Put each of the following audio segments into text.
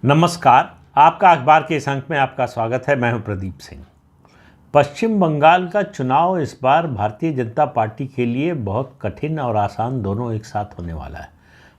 नमस्कार। आपका अखबार के इस अंक में आपका स्वागत है। मैं हूं प्रदीप सिंह। पश्चिम बंगाल का चुनाव इस बार भारतीय जनता पार्टी के लिए बहुत कठिन और आसान दोनों एक साथ होने वाला है।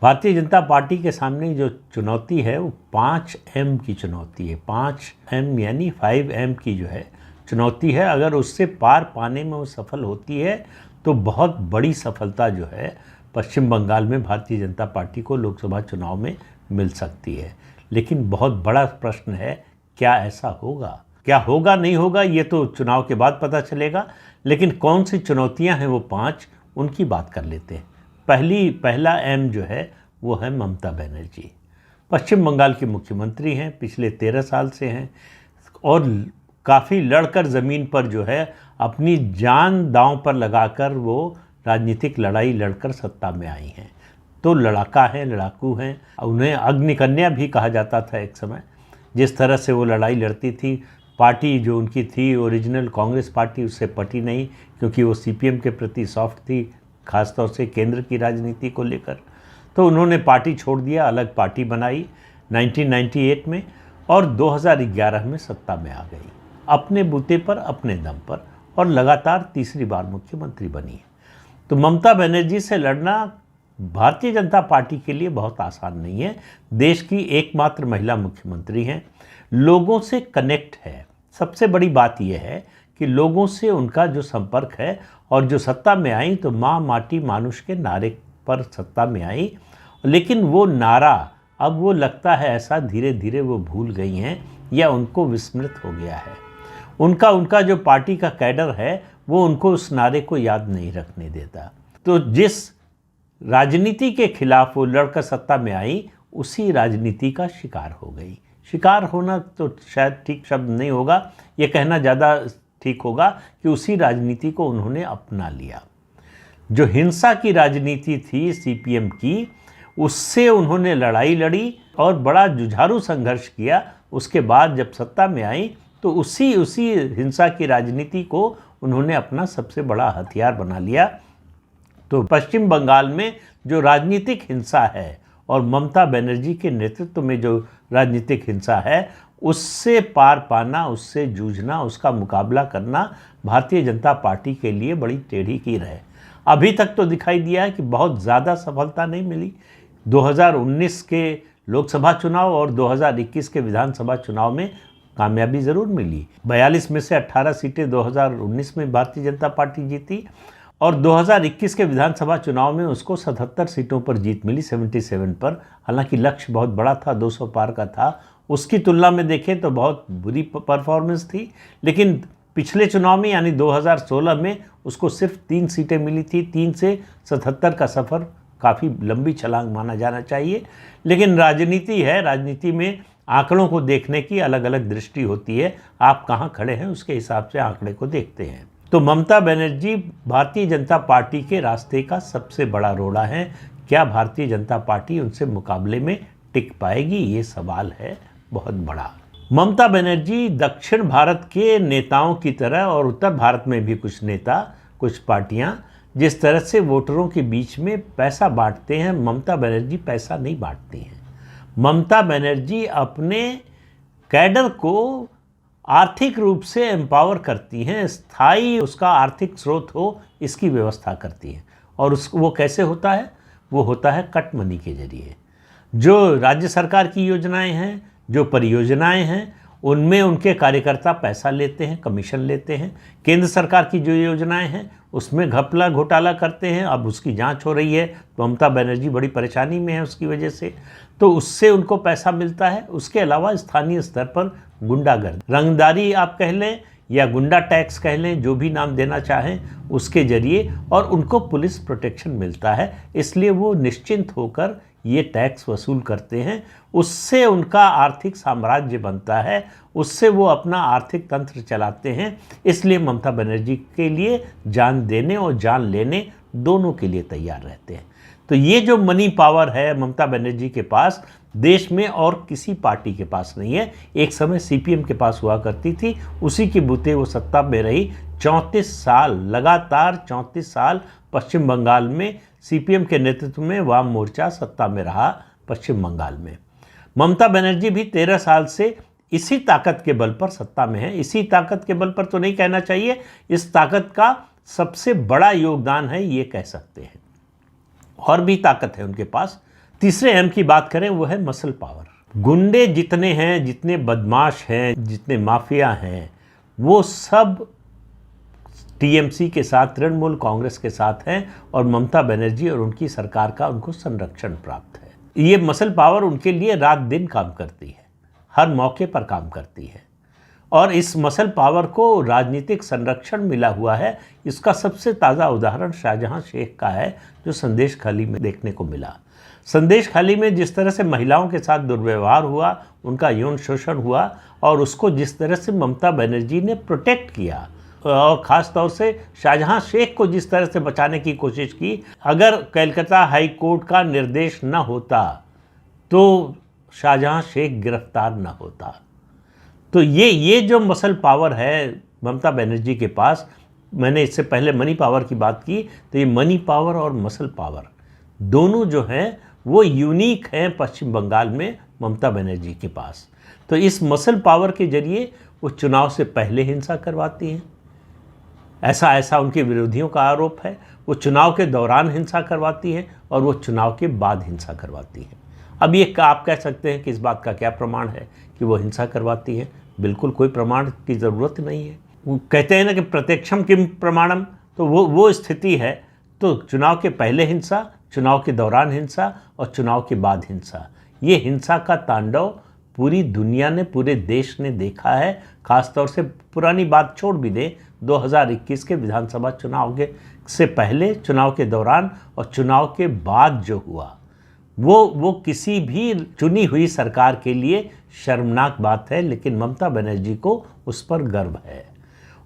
भारतीय जनता पार्टी के सामने जो चुनौती है वो 5M की चुनौती है। 5M यानी 5M की जो है चुनौती है। अगर उससे पार पाने में वो सफल होती है तो बहुत बड़ी सफलता जो है पश्चिम बंगाल में भारतीय जनता पार्टी को लोकसभा चुनाव में मिल सकती है। लेकिन बहुत बड़ा प्रश्न है, क्या ऐसा होगा? क्या होगा नहीं होगा ये तो चुनाव के बाद पता चलेगा। लेकिन कौन सी चुनौतियां हैं वो 5, उनकी बात कर लेते हैं। पहला एम जो है वो है ममता बनर्जी। पश्चिम बंगाल की मुख्यमंत्री हैं, पिछले 13 साल से हैं और काफ़ी लड़कर ज़मीन पर जो है अपनी जान दांव पर लगाकर वो राजनीतिक लड़ाई लड़कर सत्ता में आई हैं। तो लड़ाका हैं, लड़ाकू हैं। उन्हें अग्निकन्या भी कहा जाता था एक समय। जिस तरह से वो लड़ाई लड़ती थी, पार्टी जो उनकी थी ओरिजिनल कांग्रेस पार्टी, उससे पटी नहीं क्योंकि वो सीपीएम के प्रति सॉफ्ट थी, खासतौर से केंद्र की राजनीति को लेकर। तो उन्होंने पार्टी छोड़ दिया, अलग पार्टी बनाई 1998 में और 2011 में सत्ता में आ गई, अपने बूते पर, अपने दम पर, और लगातार तीसरी बार मुख्यमंत्री बनी। तो ममता बनर्जी से लड़ना भारतीय जनता पार्टी के लिए बहुत आसान नहीं है। देश की एकमात्र महिला मुख्यमंत्री हैं, लोगों से कनेक्ट है। सबसे बड़ी बात यह है कि लोगों से उनका जो संपर्क है, और जो सत्ता में आई तो माँ माटी मानुष के नारे पर सत्ता में आई। लेकिन वो नारा अब वो लगता है ऐसा धीरे धीरे वो भूल गई हैं या उनको विस्मृत हो गया है। उनका जो पार्टी का कैडर है वो उनको उस नारे को याद नहीं रखने देता। तो जिस राजनीति के खिलाफ वो लड़कर सत्ता में आई, उसी राजनीति का शिकार हो गई। शिकार होना तो शायद ठीक शब्द नहीं होगा, ये कहना ज़्यादा ठीक होगा कि उसी राजनीति को उन्होंने अपना लिया। जो हिंसा की राजनीति थी सीपीएम की, उससे उन्होंने लड़ाई लड़ी और बड़ा जुझारू संघर्ष किया। उसके बाद जब सत्ता में आई तो उसी हिंसा की राजनीति को उन्होंने अपना सबसे बड़ा हथियार बना लिया। तो पश्चिम बंगाल में जो राजनीतिक हिंसा है और ममता बनर्जी के नेतृत्व में जो राजनीतिक हिंसा है, उससे पार पाना, उससे जूझना, उसका मुकाबला करना भारतीय जनता पार्टी के लिए बड़ी टेढ़ी कीर है। अभी तक तो दिखाई दिया है कि बहुत ज़्यादा सफलता नहीं मिली। 2019 के लोकसभा चुनाव और 2021 के विधानसभा चुनाव में कामयाबी ज़रूर मिली। 42 में से 18 सीटें 2019 में भारतीय जनता पार्टी जीती और 2021 के विधानसभा चुनाव में उसको 77 सीटों पर जीत मिली, 77 पर। हालांकि लक्ष्य बहुत बड़ा था, 200 पार का था। उसकी तुलना में देखें तो बहुत बुरी परफॉर्मेंस थी। लेकिन पिछले चुनाव में यानी 2016 में उसको सिर्फ 3 सीटें मिली थी। 3 से 77 का सफ़र काफ़ी लंबी छलांग माना जाना चाहिए। लेकिन राजनीति है, राजनीति में आंकड़ों को देखने की अलग अलग दृष्टि होती है। आप कहाँ खड़े हैं उसके हिसाब से आंकड़े को देखते हैं। तो ममता बनर्जी भारतीय जनता पार्टी के रास्ते का सबसे बड़ा रोड़ा है। क्या भारतीय जनता पार्टी उनसे मुकाबले में टिक पाएगी, ये सवाल है बहुत बड़ा। ममता बनर्जी दक्षिण भारत के नेताओं की तरह, और उत्तर भारत में भी कुछ नेता, कुछ पार्टियां जिस तरह से वोटरों के बीच में पैसा बांटते हैं, ममता बनर्जी पैसा नहीं बांटती हैं। ममता बनर्जी अपने कैडर को आर्थिक रूप से एम्पावर करती हैं, स्थायी उसका आर्थिक स्रोत हो इसकी व्यवस्था करती हैं। और वो कैसे होता है? वो होता है कट मनी के जरिए। जो राज्य सरकार की योजनाएं हैं, जो परियोजनाएं हैं, उनमें उनके कार्यकर्ता पैसा लेते हैं, कमीशन लेते हैं। केंद्र सरकार की जो योजनाएं हैं उसमें घपला घोटाला करते हैं। अब उसकी जांच हो रही है, ममता बनर्जी बड़ी परेशानी में है उसकी वजह से, तो उससे उनको पैसा मिलता है। उसके अलावा स्थानीय स्तर पर गुंडागर्दी, रंगदारी आप कह लें या गुंडा टैक्स कह लें, जो भी नाम देना चाहें, उसके जरिए, और उनको पुलिस प्रोटेक्शन मिलता है। इसलिए वो निश्चिंत होकर ये टैक्स वसूल करते हैं। उससे उनका आर्थिक साम्राज्य बनता है, उससे वो अपना आर्थिक तंत्र चलाते हैं। इसलिए ममता बनर्जी के लिए जान देने और जान लेने दोनों के लिए तैयार रहते हैं। तो ये जो मनी पावर है ममता बनर्जी के पास, देश में और किसी पार्टी के पास नहीं है। एक समय सीपीएम के पास हुआ करती थी, उसी की बूते वो सत्ता में रही 34 साल, लगातार 34 साल पश्चिम बंगाल में सीपीएम के नेतृत्व में वाम मोर्चा सत्ता में रहा पश्चिम बंगाल में। ममता बनर्जी भी 13 साल से इसी ताकत के बल पर सत्ता में है। इसी ताकत के बल पर तो नहीं कहना चाहिए, इस ताकत का सबसे बड़ा योगदान है, ये कह सकते हैं। और भी ताकत है उनके पास। तीसरे अहम की बात करें वो है मसल पावर। गुंडे जितने हैं, जितने बदमाश हैं, जितने माफिया हैं, वो सब टीएमसी के साथ, तृणमूल कांग्रेस के साथ हैं और ममता बनर्जी और उनकी सरकार का उनको संरक्षण प्राप्त है। ये मसल पावर उनके लिए रात दिन काम करती है, हर मौके पर काम करती है और इस मसल पावर को राजनीतिक संरक्षण मिला हुआ है। इसका सबसे ताज़ा उदाहरण शाहजहां शेख का है, जो संदेश खाली में देखने को मिला। संदेश खाली में जिस तरह से महिलाओं के साथ दुर्व्यवहार हुआ, उनका यौन शोषण हुआ और उसको जिस तरह से ममता बनर्जी ने प्रोटेक्ट किया और ख़ास तौर से शाहजहां शेख को जिस तरह से बचाने की कोशिश की, अगर कलकत्ता हाई कोर्ट का निर्देश न होता तो शाहजहां शेख गिरफ्तार न होता। तो ये जो मसल पावर है ममता बनर्जी के पास, मैंने इससे पहले मनी पावर की बात की, तो ये मनी पावर और मसल पावर दोनों जो हैं वो यूनिक हैं पश्चिम बंगाल में ममता बनर्जी के पास। तो इस मसल पावर के जरिए वो चुनाव से पहले हिंसा करवाती हैं, ऐसा उनके विरोधियों का आरोप है। वो चुनाव के दौरान हिंसा करवाती हैं और वो चुनाव के बाद हिंसा करवाती हैं। अब ये आप कह सकते हैं कि इस बात का क्या प्रमाण है कि वो हिंसा करवाती हैं? बिल्कुल कोई प्रमाण की ज़रूरत नहीं है। वो कहते हैं ना कि प्रत्यक्षम किम प्रमाणम, तो वो स्थिति है। तो चुनाव के पहले हिंसा, चुनाव के दौरान हिंसा और चुनाव के बाद हिंसा, ये हिंसा का तांडव पूरी दुनिया ने, पूरे देश ने देखा है। ख़ासतौर से पुरानी बात छोड़ भी दें, 2021 के विधानसभा चुनाव से पहले, चुनाव के दौरान और चुनाव के बाद जो हुआ वो किसी भी चुनी हुई सरकार के लिए शर्मनाक बात है। लेकिन ममता बनर्जी को उस पर गर्व है।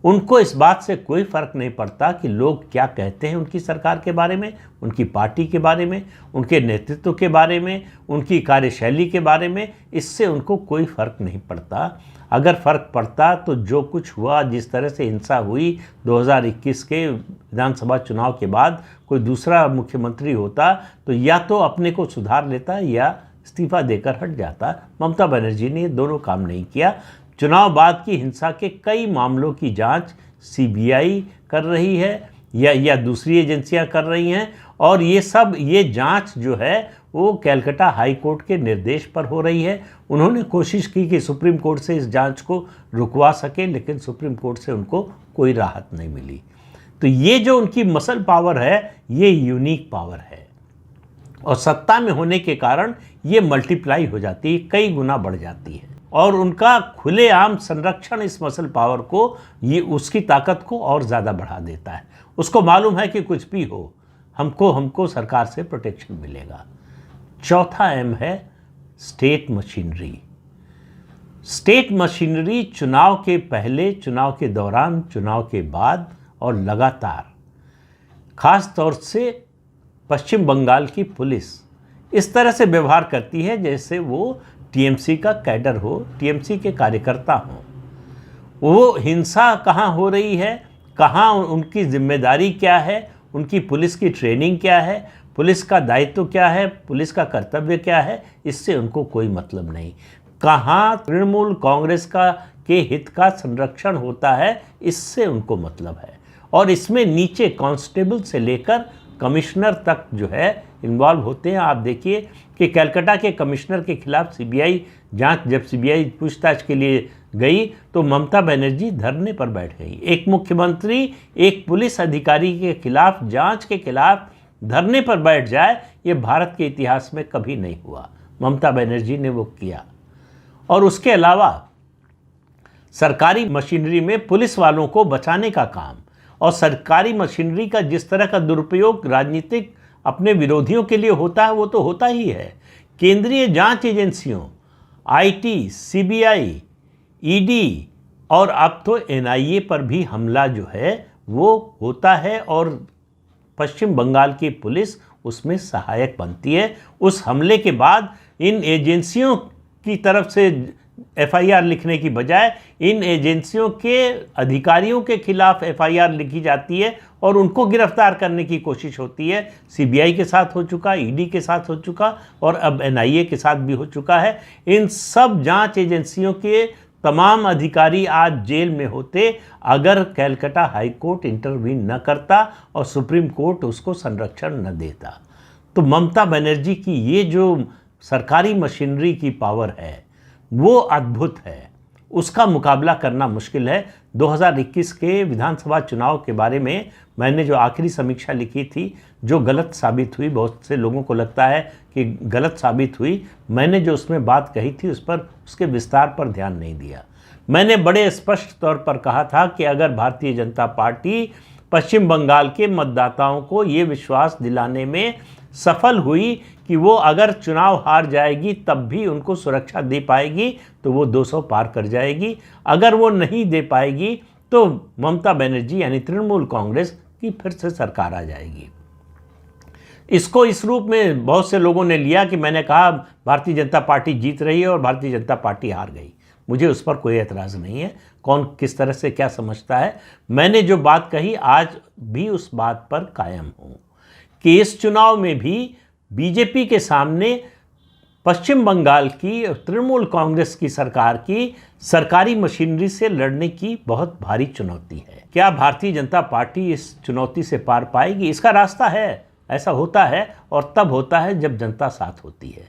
उनको इस बात से कोई फ़र्क नहीं पड़ता कि लोग क्या कहते हैं उनकी सरकार के बारे में, उनकी पार्टी के बारे में, उनके नेतृत्व के बारे में, उनकी कार्यशैली के बारे में। इससे उनको कोई फ़र्क नहीं पड़ता। अगर फ़र्क पड़ता तो जो कुछ हुआ, जिस तरह से हिंसा हुई 2021 के विधानसभा चुनाव के बाद, कोई दूसरा मुख्यमंत्री होता तो या तो अपने को सुधार लेता या इस्तीफा देकर हट जाता। ममता बनर्जी ने ये दोनों काम नहीं किया। चुनाव बाद की हिंसा के कई मामलों की जांच सीबीआई कर रही है या दूसरी एजेंसियां कर रही हैं और ये जांच जो है वो कलकत्ता हाई कोर्ट के निर्देश पर हो रही है। उन्होंने कोशिश की कि सुप्रीम कोर्ट से इस जांच को रुकवा सके, लेकिन सुप्रीम कोर्ट से उनको कोई राहत नहीं मिली। तो ये जो उनकी मसल पावर है, ये यूनिक पावर है और सत्ता में होने के कारण ये मल्टीप्लाई हो जाती है, कई गुना बढ़ जाती है और उनका खुलेआम संरक्षण इस मसल पावर को, ये उसकी ताकत को और ज़्यादा बढ़ा देता है। उसको मालूम है कि कुछ भी हो, हमको सरकार से प्रोटेक्शन मिलेगा। चौथा एम है स्टेट मशीनरी। स्टेट मशीनरी चुनाव के पहले, चुनाव के दौरान, चुनाव के बाद और लगातार, खास तौर से पश्चिम बंगाल की पुलिस इस तरह से व्यवहार करती है जैसे वो टीएमसी का कैडर हो, टीएमसी के कार्यकर्ता हों। वो हिंसा कहाँ हो रही है, कहाँ उनकी जिम्मेदारी क्या है, उनकी पुलिस की ट्रेनिंग क्या है, पुलिस का दायित्व क्या है, पुलिस का कर्तव्य क्या है, इससे उनको कोई मतलब नहीं। कहाँ तृणमूल कांग्रेस के हित का संरक्षण होता है, इससे उनको मतलब है। और इसमें नीचे कांस्टेबल से लेकर कमिश्नर तक जो है इन्वॉल्व होते हैं। आप देखिए कि कलकत्ता के कमिश्नर के खिलाफ सीबीआई जांच, जब सीबीआई पूछताछ के लिए गई तो ममता बनर्जी धरने पर बैठ गई। एक मुख्यमंत्री एक पुलिस अधिकारी के खिलाफ, जांच के खिलाफ धरने पर बैठ जाए, ये भारत के इतिहास में कभी नहीं हुआ। ममता बनर्जी ने वो किया। और उसके अलावा सरकारी मशीनरी में पुलिस वालों को बचाने का काम और सरकारी मशीनरी का जिस तरह का दुरुपयोग राजनीतिक अपने विरोधियों के लिए होता है, वो तो होता ही है। केंद्रीय जांच एजेंसियों, आईटी, सीबीआई, ईडी और अब तो एनआईए पर भी हमला जो है वो होता है और पश्चिम बंगाल की पुलिस उसमें सहायक बनती है। उस हमले के बाद इन एजेंसियों की तरफ से एफआईआर लिखने की बजाय इन एजेंसियों के अधिकारियों के खिलाफ एफआईआर लिखी जाती है और उनको गिरफ्तार करने की कोशिश होती है। सीबीआई के साथ हो चुका, ईडी के साथ हो चुका और अब एनआईए के साथ भी हो चुका है। इन सब जांच एजेंसियों के तमाम अधिकारी आज जेल में होते अगर कलकत्ता हाई कोर्ट इंटरवीन न करता और सुप्रीम कोर्ट उसको संरक्षण न देता। तो ममता बनर्जी की ये जो सरकारी मशीनरी की पावर है वो अद्भुत है, उसका मुकाबला करना मुश्किल है। 2021 के विधानसभा चुनाव के बारे में मैंने जो आखिरी समीक्षा लिखी थी, जो गलत साबित हुई, बहुत से लोगों को लगता है कि गलत साबित हुई, मैंने जो उसमें बात कही थी उस पर, उसके विस्तार पर ध्यान नहीं दिया। मैंने बड़े स्पष्ट तौर पर कहा था कि अगर भारतीय जनता पार्टी पश्चिम बंगाल के मतदाताओं को ये विश्वास दिलाने में सफल हुई कि वो अगर चुनाव हार जाएगी तब भी उनको सुरक्षा दे पाएगी तो वो 200 पार कर जाएगी। अगर वो नहीं दे पाएगी तो ममता बनर्जी यानी तृणमूल कांग्रेस की फिर से सरकार आ जाएगी। इसको इस रूप में बहुत से लोगों ने लिया कि मैंने कहा भारतीय जनता पार्टी जीत रही है और भारतीय जनता पार्टी हार गई। मुझे उस पर कोई एतराज़ नहीं है, कौन किस तरह से क्या समझता है। मैंने जो बात कही आज भी उस बात पर कायम हूँ कि इस चुनाव में भी बीजेपी के सामने पश्चिम बंगाल की तृणमूल कांग्रेस की सरकार की सरकारी मशीनरी से लड़ने की बहुत भारी चुनौती है। क्या भारतीय जनता पार्टी इस चुनौती से पार पाएगी? इसका रास्ता है, ऐसा होता है और तब होता है जब जनता साथ होती है।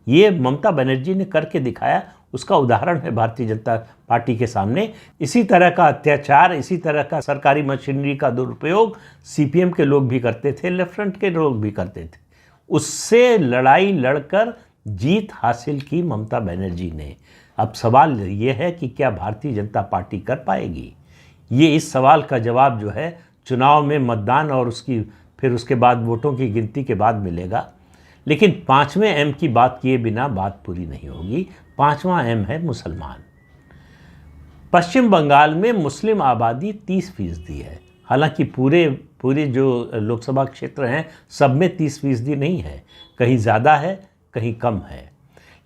ये ममता बनर्जी ने करके दिखाया, उसका उदाहरण है भारतीय जनता पार्टी के सामने। इसी तरह का अत्याचार, इसी तरह का सरकारी मशीनरी का दुरुपयोग सीपीएम के लोग भी करते थे, लेफ्ट फ्रंट के लोग भी करते थे। उससे लड़ाई लड़कर जीत हासिल की ममता बनर्जी ने। अब सवाल ये है कि क्या भारतीय जनता पार्टी कर पाएगी? ये इस सवाल का जवाब जो है चुनाव में मतदान और फिर उसके बाद वोटों की गिनती के बाद मिलेगा। लेकिन 5वें एम की बात किए बिना बात पूरी नहीं होगी। 5वां एम है मुसलमान। पश्चिम बंगाल में मुस्लिम आबादी 30% है। हालांकि पूरे जो लोकसभा क्षेत्र हैं सब में 30% नहीं है, कहीं ज़्यादा है कहीं कम है।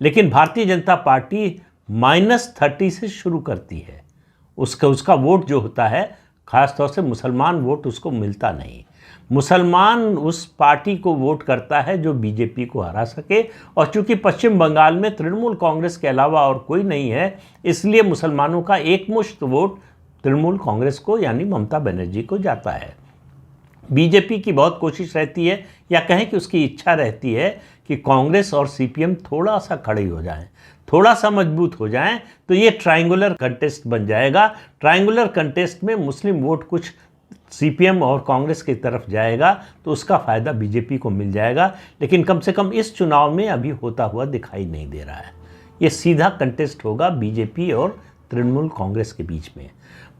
लेकिन भारतीय जनता पार्टी -30 से शुरू करती है। उसका वोट जो होता है, ख़ासतौर से मुसलमान वोट उसको मिलता नहीं। मुसलमान उस पार्टी को वोट करता है जो बीजेपी को हरा सके, और चूंकि पश्चिम बंगाल में तृणमूल कांग्रेस के अलावा और कोई नहीं है, इसलिए मुसलमानों का एकमुश्त वोट तृणमूल कांग्रेस को यानी ममता बनर्जी को जाता है। बीजेपी की बहुत कोशिश रहती है, या कहें कि उसकी इच्छा रहती है कि कांग्रेस और सीपीएम थोड़ा सा खड़े हो जाएं, थोड़ा सा मजबूत हो जाएं, तो ये ट्रायंगुलर कंटेस्ट बन जाएगा। ट्रायंगुलर कंटेस्ट में मुस्लिम वोट कुछ सीपीएम और कांग्रेस की तरफ जाएगा तो उसका फ़ायदा बीजेपी को मिल जाएगा। लेकिन कम से कम इस चुनाव में अभी होता हुआ दिखाई नहीं दे रहा है। ये सीधा कंटेस्ट होगा बीजेपी और तृणमूल कांग्रेस के बीच में।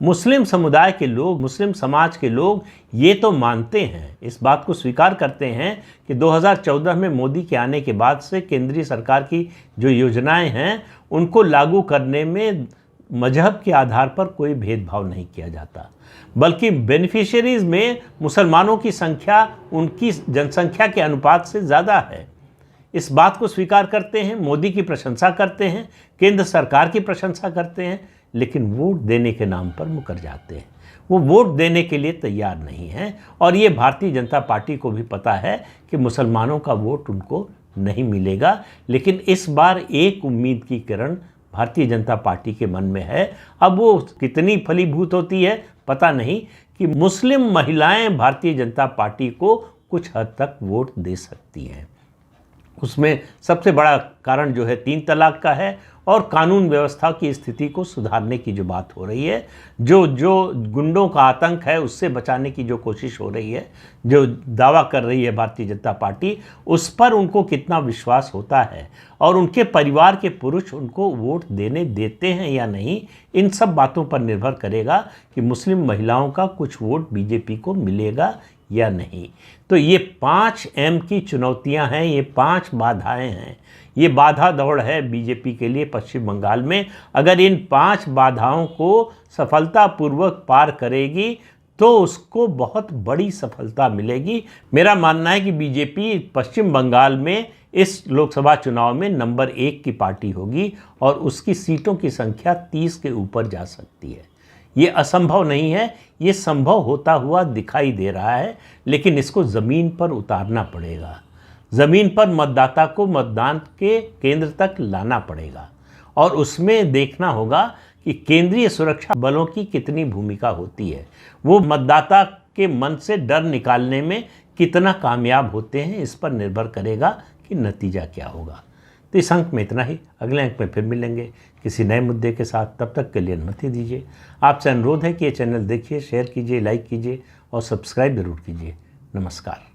मुस्लिम समुदाय के लोग, मुस्लिम समाज के लोग ये तो मानते हैं, इस बात को स्वीकार करते हैं कि 2014 में मोदी के आने के बाद से केंद्रीय सरकार की जो योजनाएं हैं उनको लागू करने में मजहब के आधार पर कोई भेदभाव नहीं किया जाता, बल्कि बेनिफिशियरीज में मुसलमानों की संख्या उनकी जनसंख्या के अनुपात से ज़्यादा है। इस बात को स्वीकार करते हैं, मोदी की प्रशंसा करते हैं, केंद्र सरकार की प्रशंसा करते हैं, लेकिन वोट देने के नाम पर मुकर जाते हैं। वो वोट देने के लिए तैयार नहीं हैं, और ये भारतीय जनता पार्टी को भी पता है कि मुसलमानों का वोट उनको नहीं मिलेगा। लेकिन इस बार एक उम्मीद की किरण भारतीय जनता पार्टी के मन में है। अब वो कितनी फलीभूत होती है पता नहीं, कि मुस्लिम महिलाएं भारतीय जनता पार्टी को कुछ हद तक वोट दे सकती हैं। उसमें सबसे बड़ा कारण जो है 3 तलाक का है, और कानून व्यवस्था की स्थिति को सुधारने की जो बात हो रही है, जो गुंडों का आतंक है उससे बचाने की जो कोशिश हो रही है, जो दावा कर रही है भारतीय जनता पार्टी, उस पर उनको कितना विश्वास होता है और उनके परिवार के पुरुष उनको वोट देने देते हैं या नहीं, इन सब बातों पर निर्भर करेगा कि मुस्लिम महिलाओं का कुछ वोट बीजेपी को मिलेगा या नहीं। तो ये 5 एम की चुनौतियां हैं, ये 5 बाधाएं हैं। ये बाधा दौड़ है बीजेपी के लिए पश्चिम बंगाल में। अगर इन 5 बाधाओं को सफलतापूर्वक पार करेगी तो उसको बहुत बड़ी सफलता मिलेगी। मेरा मानना है कि बीजेपी पश्चिम बंगाल में इस लोकसभा चुनाव में नंबर 1 की पार्टी होगी और उसकी सीटों की संख्या 30 के ऊपर जा सकती है। ये असंभव नहीं है, ये संभव होता हुआ दिखाई दे रहा है, लेकिन इसको ज़मीन पर उतारना पड़ेगा। ज़मीन पर मतदाता को मतदान के केंद्र तक लाना पड़ेगा और उसमें देखना होगा कि केंद्रीय सुरक्षा बलों की कितनी भूमिका होती है, वो मतदाता के मन से डर निकालने में कितना कामयाब होते हैं, इस पर निर्भर करेगा कि नतीजा क्या होगा। तो इस अंक में इतना ही। अगले अंक में फिर मिलेंगे किसी नए मुद्दे के साथ। तब तक के लिए अनुमति दीजिए। आपसे अनुरोध है कि ये चैनल देखिए, शेयर कीजिए, लाइक कीजिए और सब्सक्राइब जरूर कीजिए। नमस्कार।